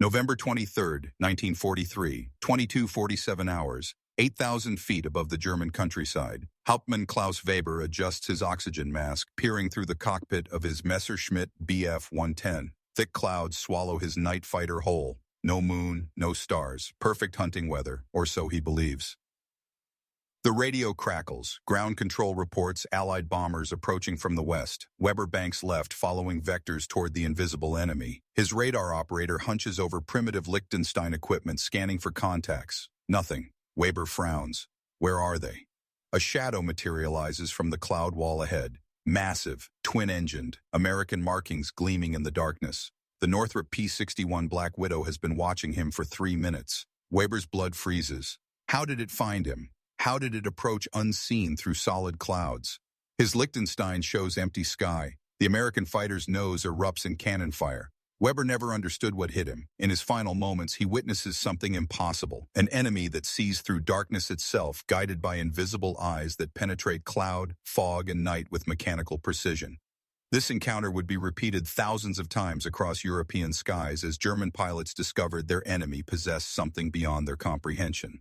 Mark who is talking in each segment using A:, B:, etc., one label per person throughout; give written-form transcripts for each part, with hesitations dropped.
A: November 23, 1943, 22:47 hours, 8,000 feet above the German countryside. Hauptmann Klaus Weber adjusts his oxygen mask, peering through the cockpit of his Messerschmitt Bf 110. Thick clouds swallow his night fighter whole. No moon, no stars, perfect hunting weather, or so he believes. The radio crackles. Ground control reports Allied bombers approaching from the west. Weber banks left, following vectors toward the invisible enemy. His radar operator hunches over primitive Liechtenstein equipment, scanning for contacts. Nothing. Weber frowns. Where are they? A shadow materializes from the cloud wall ahead. Massive, twin-engined, American markings gleaming in the darkness. The Northrop P-61 Black Widow has been watching him for 3 minutes. Weber's blood freezes. How did it find him? How did it approach unseen through solid clouds? His Liechtenstein shows empty sky. The American fighter's nose erupts in cannon fire. Weber never understood what hit him. In his final moments, he witnesses something impossible. An enemy that sees through darkness itself, guided by invisible eyes that penetrate cloud, fog, and night with mechanical precision. This encounter would be repeated thousands of times across European skies as German pilots discovered their enemy possessed something beyond their comprehension.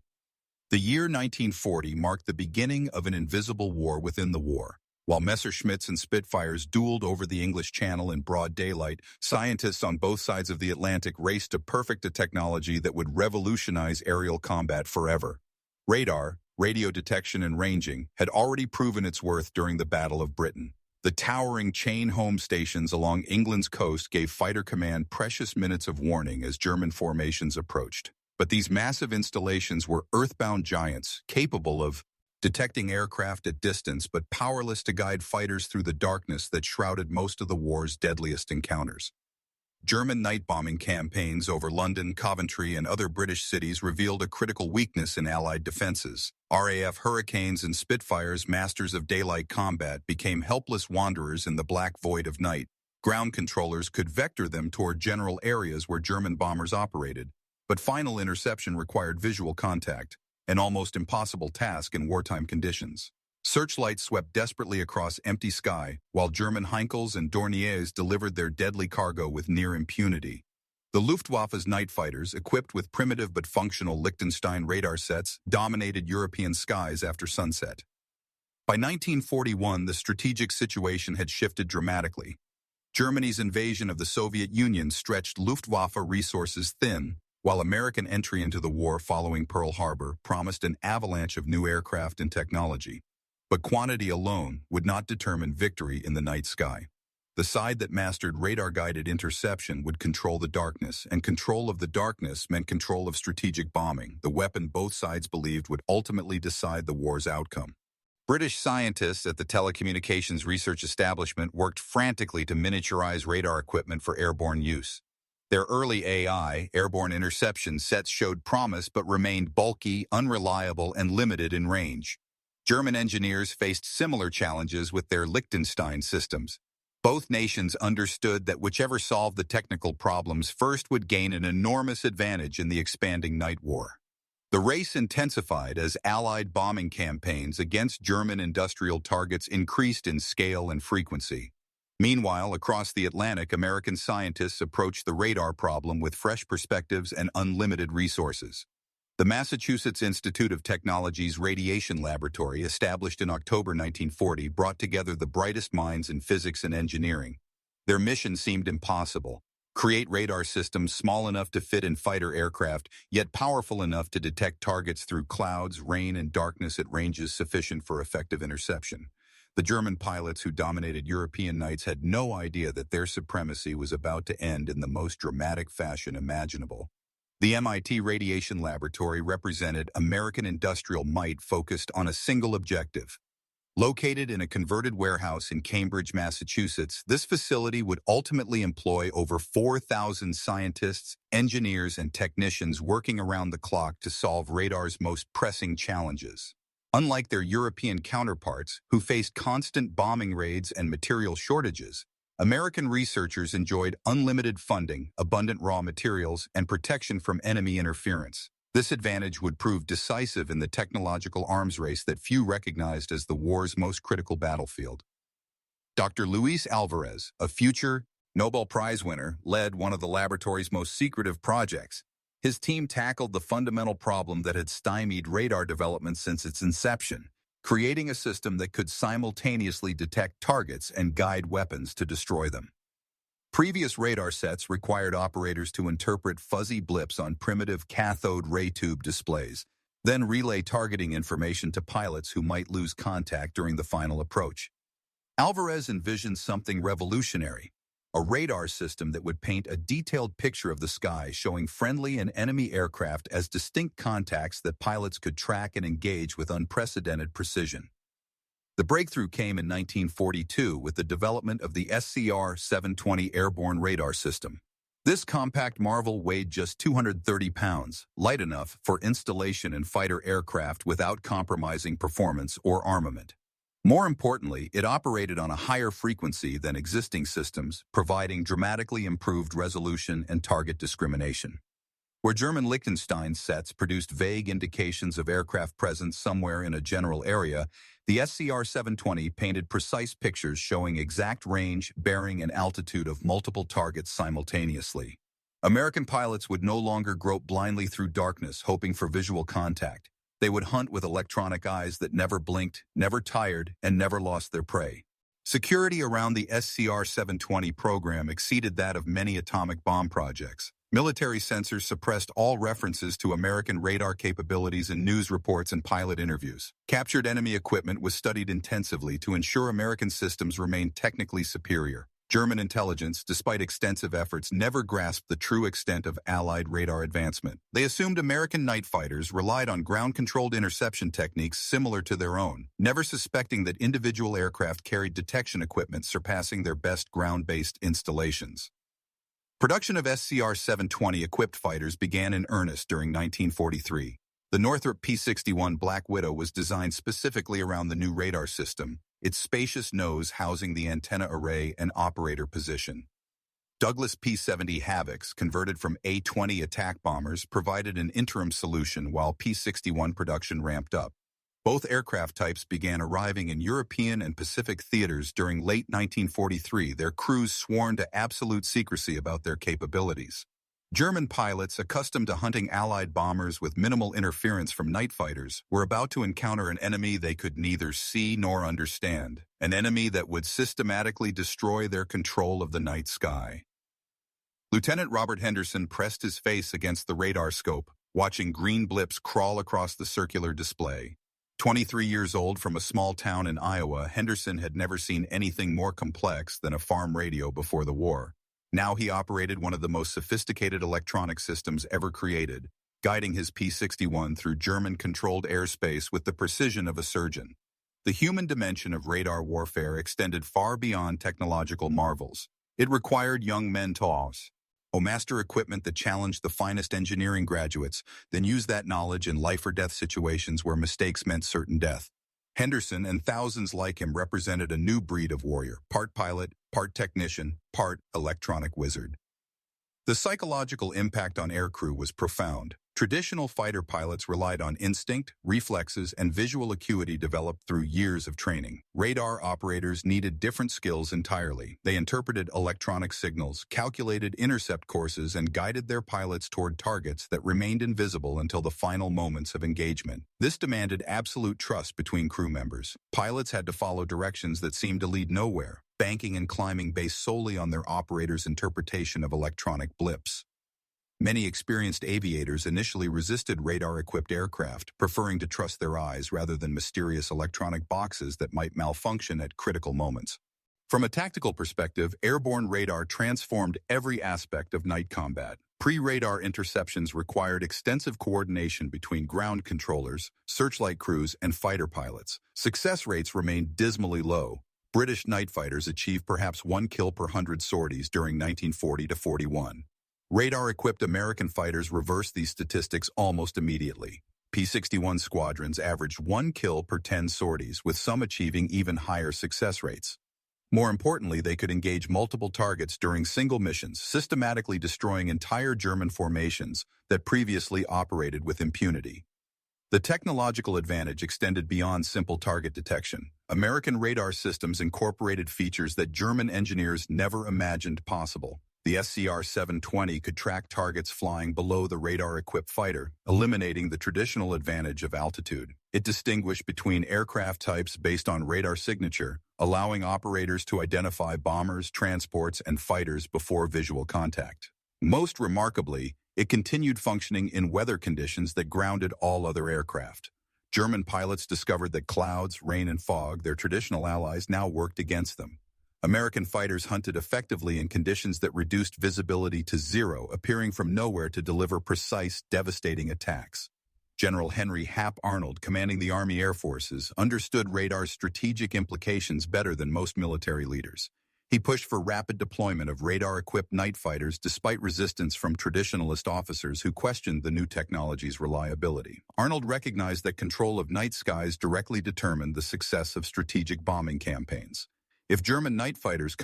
A: The year 1940 marked the beginning of an invisible war within the war. While Messerschmitts and Spitfires dueled over the English Channel in broad daylight, scientists on both sides of the Atlantic raced to perfect a technology that would revolutionize aerial combat forever. Radar, radio detection and ranging, had already proven its worth during the Battle of Britain. The towering chain home stations along England's coast gave Fighter Command precious minutes of warning as German formations approached. But these massive installations were earthbound giants, capable of detecting aircraft at distance but powerless to guide fighters through the darkness that shrouded most of the war's deadliest encounters. German night bombing campaigns over London, Coventry, and other British cities revealed a critical weakness in Allied defenses. RAF Hurricanes and Spitfires, masters of daylight combat, became helpless wanderers in the black void of night. Ground controllers could vector them toward general areas where German bombers operated, but final interception required visual contact, an almost impossible task in wartime conditions. Searchlights swept desperately across empty sky, while German Heinkels and Dorniers delivered their deadly cargo with near impunity. The Luftwaffe's night fighters, equipped with primitive but functional Liechtenstein radar sets, dominated European skies after sunset. By 1941, the strategic situation had shifted dramatically. Germany's invasion of the Soviet Union stretched Luftwaffe resources thin, while American entry into the war following Pearl Harbor promised an avalanche of new aircraft and technology. But quantity alone would not determine victory in the night sky. The side that mastered radar-guided interception would control the darkness, and control of the darkness meant control of strategic bombing, the weapon both sides believed would ultimately decide the war's outcome. British scientists at the Telecommunications Research Establishment worked frantically to miniaturize radar equipment for airborne use. Their early AI, airborne interception sets showed promise but remained bulky, unreliable, and limited in range. German engineers faced similar challenges with their Liechtenstein systems. Both nations understood that whichever solved the technical problems first would gain an enormous advantage in the expanding night war. The race intensified as Allied bombing campaigns against German industrial targets increased in scale and frequency. Meanwhile, across the Atlantic, American scientists approached the radar problem with fresh perspectives and unlimited resources. The Massachusetts Institute of Technology's Radiation Laboratory, established in October 1940, brought together the brightest minds in physics and engineering. Their mission seemed impossible: create radar systems small enough to fit in fighter aircraft, yet powerful enough to detect targets through clouds, rain, and darkness at ranges sufficient for effective interception. The German pilots who dominated European nights had no idea that their supremacy was about to end in the most dramatic fashion imaginable. The MIT Radiation Laboratory represented American industrial might focused on a single objective. Located in a converted warehouse in Cambridge, Massachusetts, this facility would ultimately employ over 4,000 scientists, engineers, and technicians working around the clock to solve radar's most pressing challenges. Unlike their European counterparts, who faced constant bombing raids and material shortages, American researchers enjoyed unlimited funding, abundant raw materials, and protection from enemy interference. This advantage would prove decisive in the technological arms race that few recognized as the war's most critical battlefield. Dr. Luis Alvarez, a future Nobel Prize winner, led one of the laboratory's most secretive projects. His team tackled the fundamental problem that had stymied radar development since its inception, creating a system that could simultaneously detect targets and guide weapons to destroy them. Previous radar sets required operators to interpret fuzzy blips on primitive cathode ray tube displays, then relay targeting information to pilots who might lose contact during the final approach. Alvarez envisioned something revolutionary, a radar system that would paint a detailed picture of the sky showing friendly and enemy aircraft as distinct contacts that pilots could track and engage with unprecedented precision. The breakthrough came in 1942 with the development of the SCR-720 airborne radar system. This compact marvel weighed just 230 pounds, light enough for installation in fighter aircraft without compromising performance or armament. More importantly, it operated on a higher frequency than existing systems, providing dramatically improved resolution and target discrimination. Where German Liechtenstein sets produced vague indications of aircraft presence somewhere in a general area, the SCR-720 painted precise pictures showing exact range, bearing, and altitude of multiple targets simultaneously. American pilots would no longer grope blindly through darkness hoping for visual contact. They would hunt with electronic eyes that never blinked, never tired, and never lost their prey. Security around the SCR-720 program exceeded that of many atomic bomb projects. Military censors suppressed all references to American radar capabilities in news reports and pilot interviews. Captured enemy equipment was studied intensively to ensure American systems remained technically superior. German intelligence, despite extensive efforts, never grasped the true extent of Allied radar advancement. They assumed American night fighters relied on ground-controlled interception techniques similar to their own, never suspecting that individual aircraft carried detection equipment surpassing their best ground-based installations. Production of SCR-720 equipped fighters began in earnest during 1943. The Northrop P-61 Black Widow was designed specifically around the new radar system, its spacious nose housing the antenna array and operator position. Douglas P-70 Havocs, converted from A-20 attack bombers, provided an interim solution while P-61 production ramped up. Both aircraft types began arriving in European and Pacific theaters during late 1943, their crews sworn to absolute secrecy about their capabilities. German pilots, accustomed to hunting Allied bombers with minimal interference from night fighters, were about to encounter an enemy they could neither see nor understand, an enemy that would systematically destroy their control of the night sky. Lieutenant Robert Henderson pressed his face against the radar scope, watching green blips crawl across the circular display. 23 years old from a small town in Iowa, Henderson had never seen anything more complex than a farm radio before the war. Now he operated one of the most sophisticated electronic systems ever created, guiding his P-61 through German-controlled airspace with the precision of a surgeon. The human dimension of radar warfare extended far beyond technological marvels. It required young men to master equipment that challenged the finest engineering graduates, then use that knowledge in life-or-death situations where mistakes meant certain death. Henderson and thousands like him represented a new breed of warrior, part pilot, part technician, part electronic wizard. The psychological impact on aircrew was profound. Traditional fighter pilots relied on instinct, reflexes, and visual acuity developed through years of training. Radar operators needed different skills entirely. They interpreted electronic signals, calculated intercept courses, and guided their pilots toward targets that remained invisible until the final moments of engagement. This demanded absolute trust between crew members. Pilots had to follow directions that seemed to lead nowhere, banking and climbing based solely on their operator's interpretation of electronic blips. Many experienced aviators initially resisted radar-equipped aircraft, preferring to trust their eyes rather than mysterious electronic boxes that might malfunction at critical moments. From a tactical perspective, airborne radar transformed every aspect of night combat. Pre-radar interceptions required extensive coordination between ground controllers, searchlight crews, and fighter pilots. Success rates remained dismally low. British night fighters achieved perhaps 1 kill per 100 sorties during 1940 to 41. Radar-equipped American fighters reversed these statistics almost immediately. P-61 squadrons averaged 1 kill per 10 sorties, with some achieving even higher success rates. More importantly, they could engage multiple targets during single missions, systematically destroying entire German formations that previously operated with impunity. The technological advantage extended beyond simple target detection. American radar systems incorporated features that German engineers never imagined possible. The SCR-720 could track targets flying below the radar-equipped fighter, eliminating the traditional advantage of altitude. It distinguished between aircraft types based on radar signature, allowing operators to identify bombers, transports, and fighters before visual contact. Most remarkably, it continued functioning in weather conditions that grounded all other aircraft. German pilots discovered that clouds, rain, and fog, their traditional allies, now worked against them. American fighters hunted effectively in conditions that reduced visibility to zero, appearing from nowhere to deliver precise, devastating attacks. General Henry Hap Arnold, commanding the Army Air Forces, understood radar's strategic implications better than most military leaders. He pushed for rapid deployment of radar-equipped night fighters despite resistance from traditionalist officers who questioned the new technology's reliability. Arnold recognized that control of night skies directly determined the success of strategic bombing campaigns. If German night fighters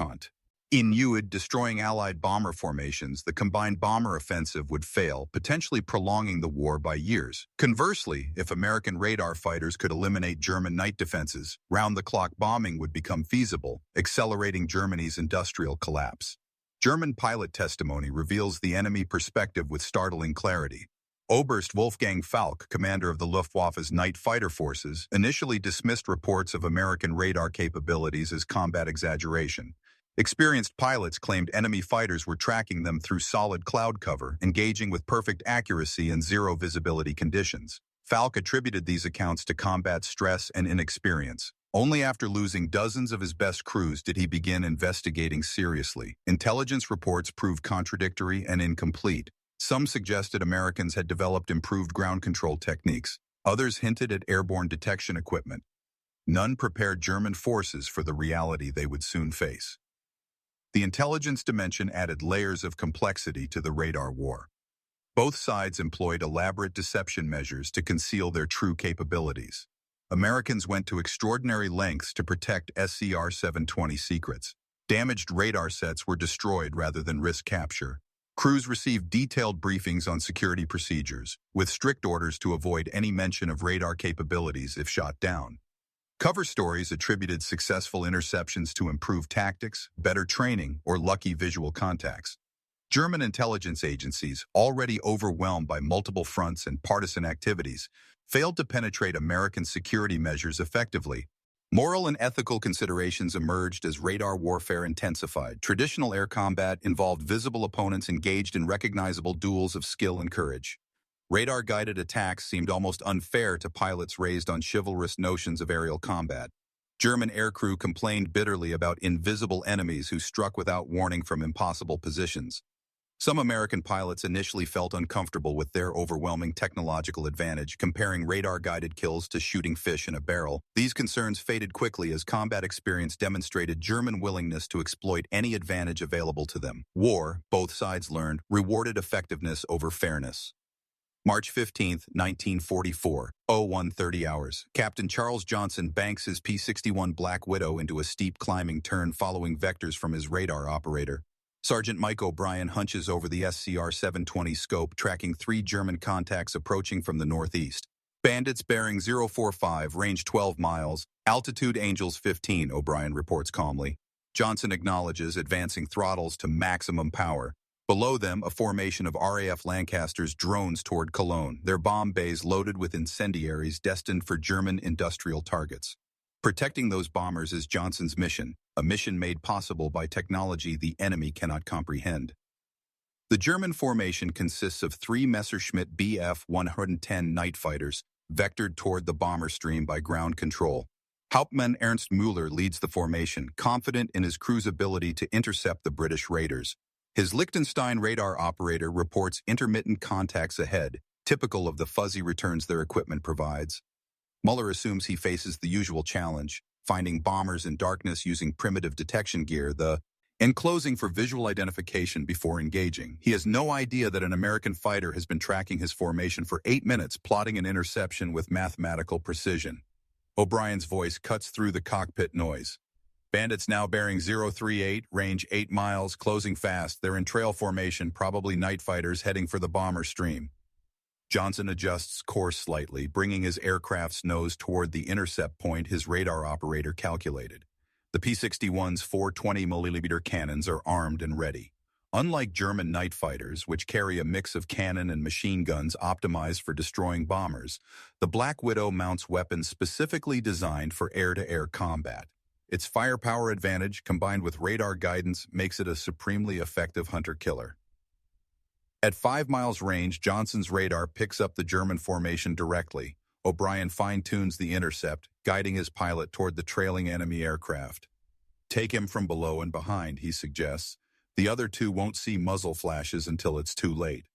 A: continued destroying Allied bomber formations, the combined bomber offensive would fail, potentially prolonging the war by years. Conversely, if American radar fighters could eliminate German night defenses, round-the-clock bombing would become feasible, accelerating Germany's industrial collapse. German pilot testimony reveals the enemy perspective with startling clarity. Oberst Wolfgang Falk, commander of the Luftwaffe's night fighter forces, initially dismissed reports of American radar capabilities as combat exaggeration. Experienced pilots claimed enemy fighters were tracking them through solid cloud cover, engaging with perfect accuracy in zero visibility conditions. Falk attributed these accounts to combat stress and inexperience. Only after losing dozens of his best crews did he begin investigating seriously. Intelligence reports proved contradictory and incomplete. Some suggested Americans had developed improved ground control techniques. Others hinted at airborne detection equipment. None prepared German forces for the reality they would soon face. The intelligence dimension added layers of complexity to the radar war. Both sides employed elaborate deception measures to conceal their true capabilities. Americans went to extraordinary lengths to protect SCR-720 secrets. Damaged radar sets were destroyed rather than risk capture. Crews received detailed briefings on security procedures, with strict orders to avoid any mention of radar capabilities if shot down. Cover stories attributed successful interceptions to improved tactics, better training, or lucky visual contacts. German intelligence agencies, already overwhelmed by multiple fronts and partisan activities, failed to penetrate American security measures effectively. Moral and ethical considerations emerged as radar warfare intensified. Traditional air combat involved visible opponents engaged in recognizable duels of skill and courage. Radar-guided attacks seemed almost unfair to pilots raised on chivalrous notions of aerial combat. German aircrew complained bitterly about invisible enemies who struck without warning from impossible positions. Some American pilots initially felt uncomfortable with their overwhelming technological advantage, comparing radar-guided kills to shooting fish in a barrel. These concerns faded quickly as combat experience demonstrated German willingness to exploit any advantage available to them. War, both sides learned, rewarded effectiveness over fairness. March 15, 1944, 01:30 hours. Captain Charles Johnson banks his P-61 Black Widow into a steep climbing turn following vectors from his radar operator. Sergeant Mike O'Brien hunches over the SCR-720 scope, tracking 3 German contacts approaching from the northeast. Bandits bearing 045, range 12 miles, altitude Angels 15, O'Brien reports calmly. Johnson acknowledges, advancing throttles to maximum power. Below them, a formation of RAF Lancasters drones toward Cologne, their bomb bays loaded with incendiaries destined for German industrial targets. Protecting those bombers is Johnson's mission, a mission made possible by technology the enemy cannot comprehend. The German formation consists of 3 Messerschmitt Bf 110 night fighters, vectored toward the bomber stream by ground control. Hauptmann Ernst Müller leads the formation, confident in his crew's ability to intercept the British raiders. His Liechtenstein radar operator reports intermittent contacts ahead, typical of the fuzzy returns their equipment provides. Muller assumes he faces the usual challenge, finding bombers in darkness using primitive detection gear, the enclosing for visual identification before engaging. He has no idea that an American fighter has been tracking his formation for 8 minutes, plotting an interception with mathematical precision. O'Brien's voice cuts through the cockpit noise. Bandits now bearing 038, range 8 miles, closing fast. They're in trail formation, probably night fighters heading for the bomber stream. Johnson adjusts course slightly, bringing his aircraft's nose toward the intercept point his radar operator calculated. The P-61's 420mm cannons are armed and ready. Unlike German night fighters, which carry a mix of cannon and machine guns optimized for destroying bombers, the Black Widow mounts weapons specifically designed for air-to-air combat. Its firepower advantage, combined with radar guidance, makes it a supremely effective hunter-killer. At 5 miles range, Johnson's radar picks up the German formation directly. O'Brien fine-tunes the intercept, guiding his pilot toward the trailing enemy aircraft. "Take him from below and behind," he suggests. "The other two won't see muzzle flashes until it's too late."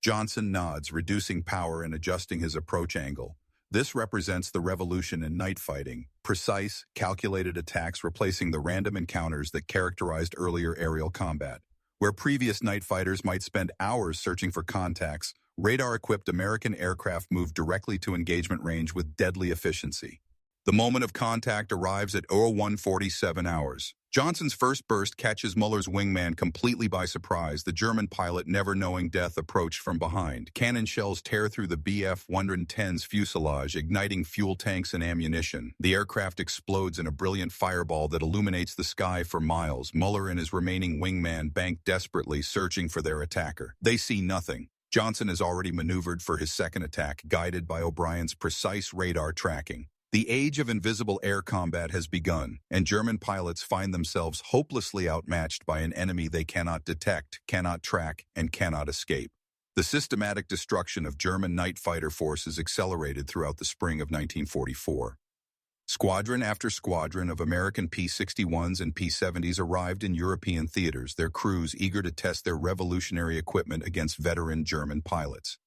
A: Johnson nods, reducing power and adjusting his approach angle. This represents the revolution in night fighting, precise, calculated attacks replacing the random encounters that characterized earlier aerial combat. Where previous night fighters might spend hours searching for contacts, radar-equipped American aircraft moved directly to engagement range with deadly efficiency. The moment of contact arrives at 01:47 hours. Johnson's first burst catches Muller's wingman completely by surprise, the German pilot never knowing death approached from behind. Cannon shells tear through the Bf-110's fuselage, igniting fuel tanks and ammunition. The aircraft explodes in a brilliant fireball that illuminates the sky for miles. Muller and his remaining wingman bank desperately, searching for their attacker. They see nothing. Johnson has already maneuvered for his second attack, guided by O'Brien's precise radar tracking. The age of invisible air combat has begun, and German pilots find themselves hopelessly outmatched by an enemy they cannot detect, cannot track, and cannot escape. The systematic destruction of German night fighter forces accelerated throughout the spring of 1944. Squadron after squadron of American P-61s and P-70s arrived in European theaters, their crews eager to test their revolutionary equipment against veteran German pilots.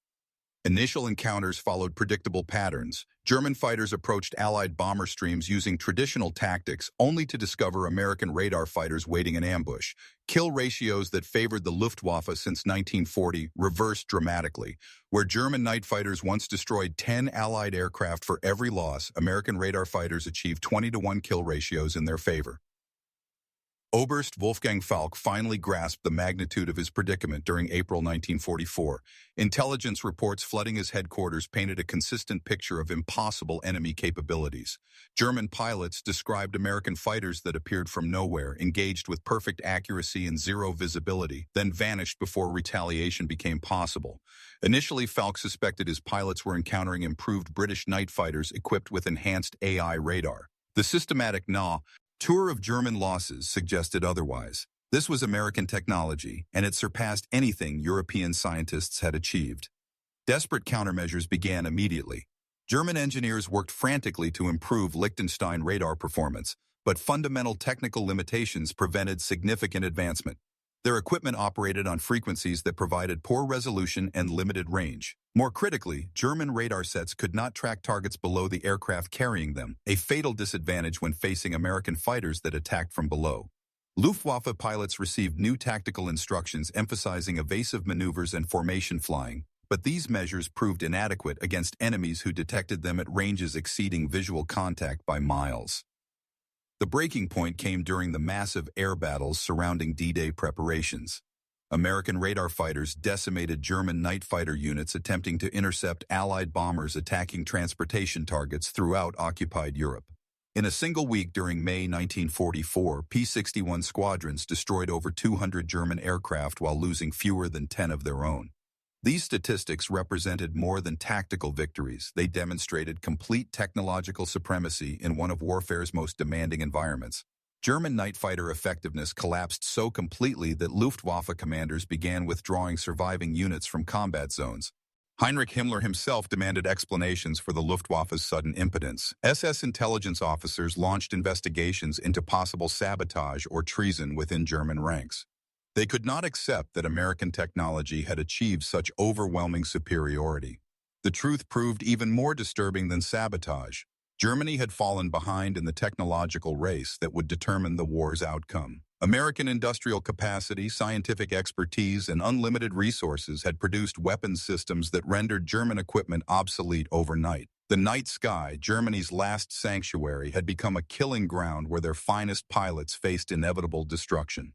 A: Initial encounters followed predictable patterns. German fighters approached Allied bomber streams using traditional tactics, only to discover American radar fighters waiting in ambush. Kill ratios that favored the Luftwaffe since 1940 reversed dramatically. Where German night fighters once destroyed 10 Allied aircraft for every loss, American radar fighters achieved 20-to-1 kill ratios in their favor. Oberst Wolfgang Falk finally grasped the magnitude of his predicament during April 1944. Intelligence reports flooding his headquarters painted a consistent picture of impossible enemy capabilities. German pilots described American fighters that appeared from nowhere, engaged with perfect accuracy and zero visibility, then vanished before retaliation became possible. Initially, Falk suspected his pilots were encountering improved British night fighters equipped with enhanced AI radar. The systematic tour of German losses suggested otherwise. This was American technology, and it surpassed anything European scientists had achieved. Desperate countermeasures began immediately. German engineers worked frantically to improve Liechtenstein radar performance, but fundamental technical limitations prevented significant advancement. Their equipment operated on frequencies that provided poor resolution and limited range. More critically, German radar sets could not track targets below the aircraft carrying them, a fatal disadvantage when facing American fighters that attacked from below. Luftwaffe pilots received new tactical instructions emphasizing evasive maneuvers and formation flying, but these measures proved inadequate against enemies who detected them at ranges exceeding visual contact by miles. The breaking point came during the massive air battles surrounding D-Day preparations. American radar fighters decimated German night fighter units attempting to intercept Allied bombers attacking transportation targets throughout occupied Europe. In a single week during May 1944, P-61 squadrons destroyed over 200 German aircraft while losing fewer than 10 of their own. These statistics represented more than tactical victories. They demonstrated complete technological supremacy in one of warfare's most demanding environments. German night fighter effectiveness collapsed so completely that Luftwaffe commanders began withdrawing surviving units from combat zones. Heinrich Himmler himself demanded explanations for the Luftwaffe's sudden impotence. SS intelligence officers launched investigations into possible sabotage or treason within German ranks. They could not accept that American technology had achieved such overwhelming superiority. The truth proved even more disturbing than sabotage. Germany had fallen behind in the technological race that would determine the war's outcome. American industrial capacity, scientific expertise, and unlimited resources had produced weapons systems that rendered German equipment obsolete overnight. The night sky, Germany's last sanctuary, had become a killing ground where their finest pilots faced inevitable destruction.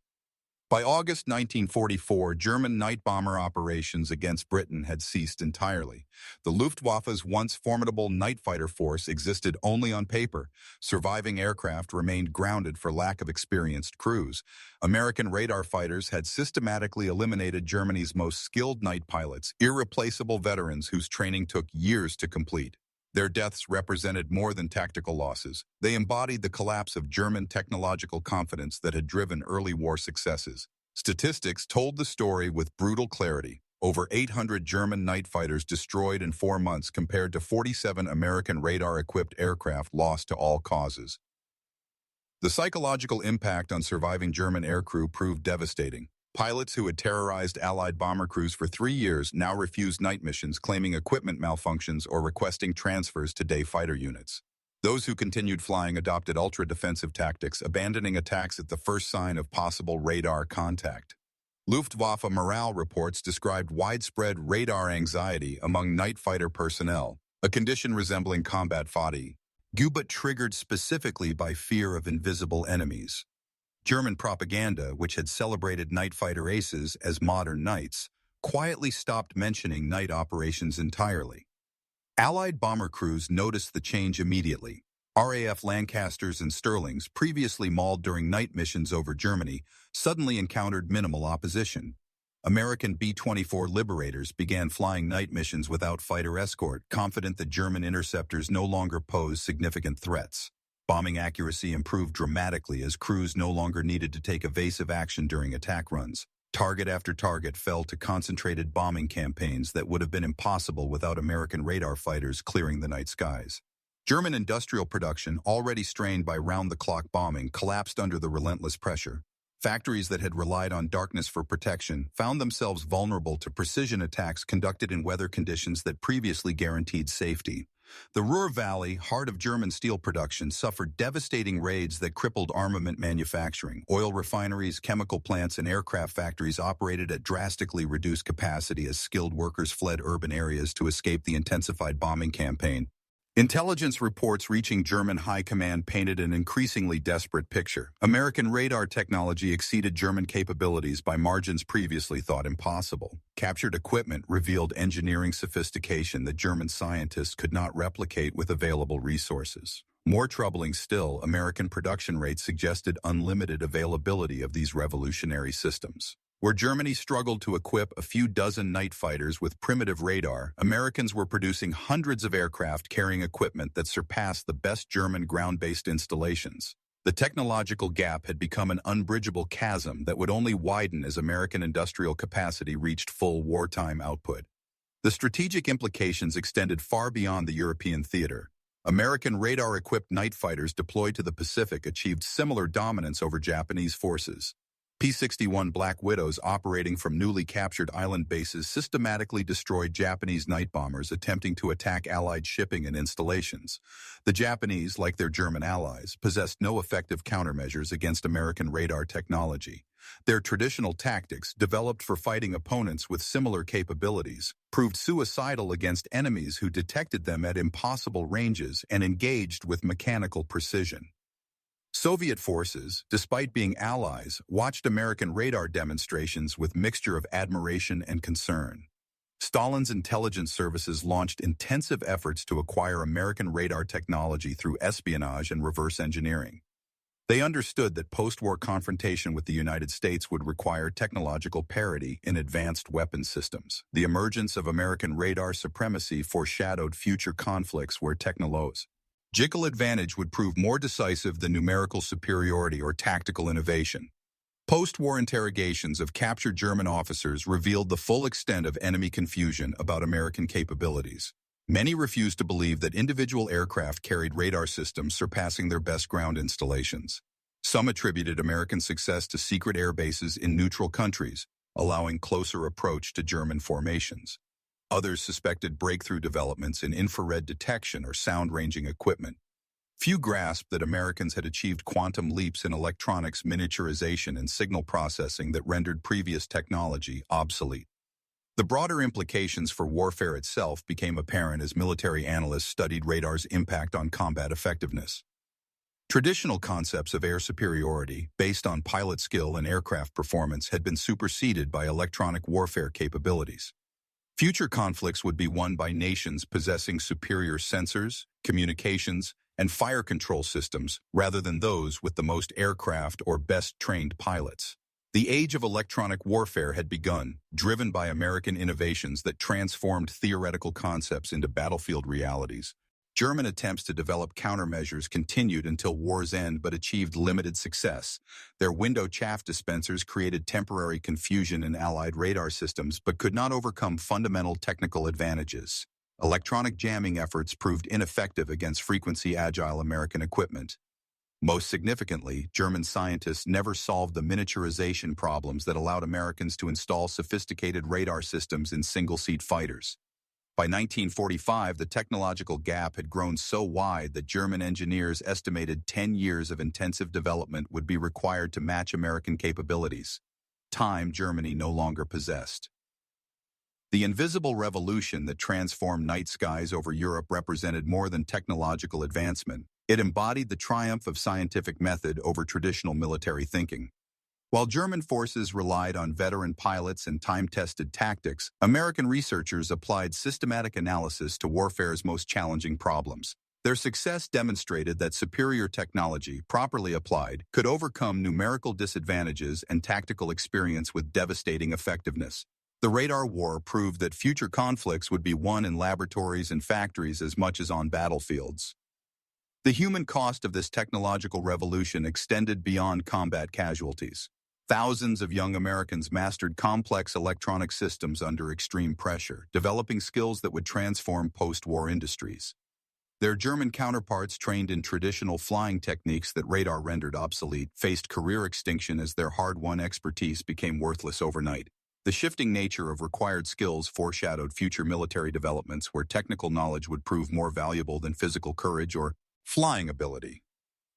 A: By August 1944, German night bomber operations against Britain had ceased entirely. The Luftwaffe's once formidable night fighter force existed only on paper. Surviving aircraft remained grounded for lack of experienced crews. American radar fighters had systematically eliminated Germany's most skilled night pilots, irreplaceable veterans whose training took years to complete. Their deaths represented more than tactical losses. They embodied the collapse of German technological confidence that had driven early war successes. Statistics told the story with brutal clarity. Over 800 German night fighters destroyed in 4 months compared to 47 American radar-equipped aircraft lost to all causes. The psychological impact on surviving German aircrew proved devastating. Pilots who had terrorized Allied bomber crews for 3 years now refused night missions, claiming equipment malfunctions or requesting transfers to day fighter units. Those who continued flying adopted ultra-defensive tactics, abandoning attacks at the first sign of possible radar contact. Luftwaffe morale reports described widespread radar anxiety among night fighter personnel, a condition resembling combat fatigue, but triggered specifically by fear of invisible enemies. German propaganda, which had celebrated night fighter aces as modern knights, quietly stopped mentioning night operations entirely. Allied bomber crews noticed the change immediately. RAF Lancasters and Stirlings, previously mauled during night missions over Germany, suddenly encountered minimal opposition. American B-24 Liberators began flying night missions without fighter escort, confident that German interceptors no longer posed significant threats. Bombing accuracy improved dramatically as crews no longer needed to take evasive action during attack runs. Target after target fell to concentrated bombing campaigns that would have been impossible without American radar fighters clearing the night skies. German industrial production, already strained by round-the-clock bombing, collapsed under the relentless pressure. Factories that had relied on darkness for protection found themselves vulnerable to precision attacks conducted in weather conditions that previously guaranteed safety. The Ruhr Valley, heart of German steel production, suffered devastating raids that crippled armament manufacturing. Oil refineries, chemical plants, and aircraft factories operated at drastically reduced capacity as skilled workers fled urban areas to escape the intensified bombing campaign. Intelligence reports reaching German high command painted an increasingly desperate picture. American radar technology exceeded German capabilities by margins previously thought impossible. Captured equipment revealed engineering sophistication that German scientists could not replicate with available resources. More troubling still, American production rates suggested unlimited availability of these revolutionary systems. Where Germany struggled to equip a few dozen night fighters with primitive radar, Americans were producing hundreds of aircraft carrying equipment that surpassed the best German ground-based installations. The technological gap had become an unbridgeable chasm that would only widen as American industrial capacity reached full wartime output. The strategic implications extended far beyond the European theater. American radar-equipped night fighters deployed to the Pacific achieved similar dominance over Japanese forces. P-61 Black Widows operating from newly captured island bases systematically destroyed Japanese night bombers attempting to attack Allied shipping and installations. The Japanese, like their German allies, possessed no effective countermeasures against American radar technology. Their traditional tactics, developed for fighting opponents with similar capabilities, proved suicidal against enemies who detected them at impossible ranges and engaged with mechanical precision. Soviet forces, despite being allies, watched American radar demonstrations with mixture of admiration and concern. Stalin's intelligence services launched intensive efforts to acquire American radar technology through espionage and reverse engineering. They understood that post-war confrontation with the United States would require technological parity in advanced weapons systems. The emergence of American radar supremacy foreshadowed future conflicts where technological advantage would prove more decisive than numerical superiority or tactical innovation. Post-war interrogations of captured German officers revealed the full extent of enemy confusion about American capabilities. Many refused to believe that individual aircraft carried radar systems surpassing their best ground installations. Some attributed American success to secret air bases in neutral countries, allowing closer approach to German formations. Others suspected breakthrough developments in infrared detection or sound-ranging equipment. Few grasped that Americans had achieved quantum leaps in electronics miniaturization and signal processing that rendered previous technology obsolete. The broader implications for warfare itself became apparent as military analysts studied radar's impact on combat effectiveness. Traditional concepts of air superiority, based on pilot skill and aircraft performance, had been superseded by electronic warfare capabilities. Future conflicts would be won by nations possessing superior sensors, communications, and fire control systems rather than those with the most aircraft or best-trained pilots. The age of electronic warfare had begun, driven by American innovations that transformed theoretical concepts into battlefield realities. German attempts to develop countermeasures continued until war's end but achieved limited success. Their window chaff dispensers created temporary confusion in Allied radar systems but could not overcome fundamental technical advantages. Electronic jamming efforts proved ineffective against frequency-agile American equipment. Most significantly, German scientists never solved the miniaturization problems that allowed Americans to install sophisticated radar systems in single-seat fighters. By 1945, the technological gap had grown so wide that German engineers estimated 10 years of intensive development would be required to match American capabilities, time Germany no longer possessed. The invisible revolution that transformed night skies over Europe represented more than technological advancement. It embodied the triumph of scientific method over traditional military thinking. While German forces relied on veteran pilots and time-tested tactics, American researchers applied systematic analysis to warfare's most challenging problems. Their success demonstrated that superior technology, properly applied, could overcome numerical disadvantages and tactical experience with devastating effectiveness. The radar war proved that future conflicts would be won in laboratories and factories as much as on battlefields. The human cost of this technological revolution extended beyond combat casualties. Thousands of young Americans mastered complex electronic systems under extreme pressure, developing skills that would transform post-war industries. Their German counterparts, trained in traditional flying techniques that radar rendered obsolete, faced career extinction as their hard-won expertise became worthless overnight. The shifting nature of required skills foreshadowed future military developments where technical knowledge would prove more valuable than physical courage or flying ability.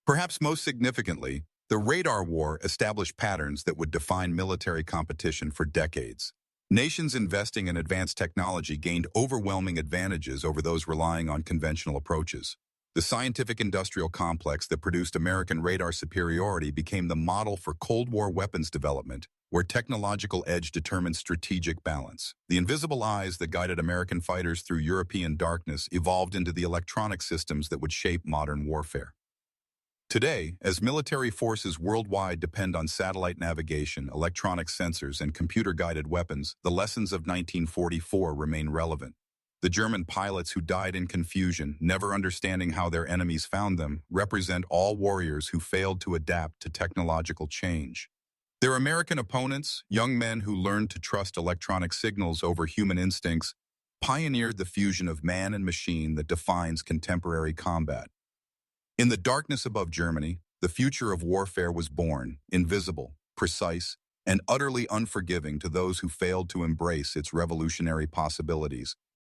A: Perhaps most significantly, the radar war established patterns that would define military competition for decades. Nations investing in advanced technology gained overwhelming advantages over those relying on conventional approaches. The scientific-industrial complex that produced American radar superiority became the model for Cold War weapons development, where technological edge determined strategic balance. The invisible eyes that guided American fighters through European darkness evolved into the electronic systems that would shape modern warfare. Today, as military forces worldwide depend on satellite navigation, electronic sensors, and computer-guided weapons, the lessons of 1944 remain relevant. The German pilots who died in confusion, never understanding how their enemies found them, represent all warriors who failed to adapt to technological change. Their American opponents, young men who learned to trust electronic signals over human instincts, pioneered the fusion of man and machine that defines contemporary combat. In the darkness above Germany, the future of warfare was born, invisible, precise, and utterly unforgiving to those who failed to embrace its revolutionary possibilities.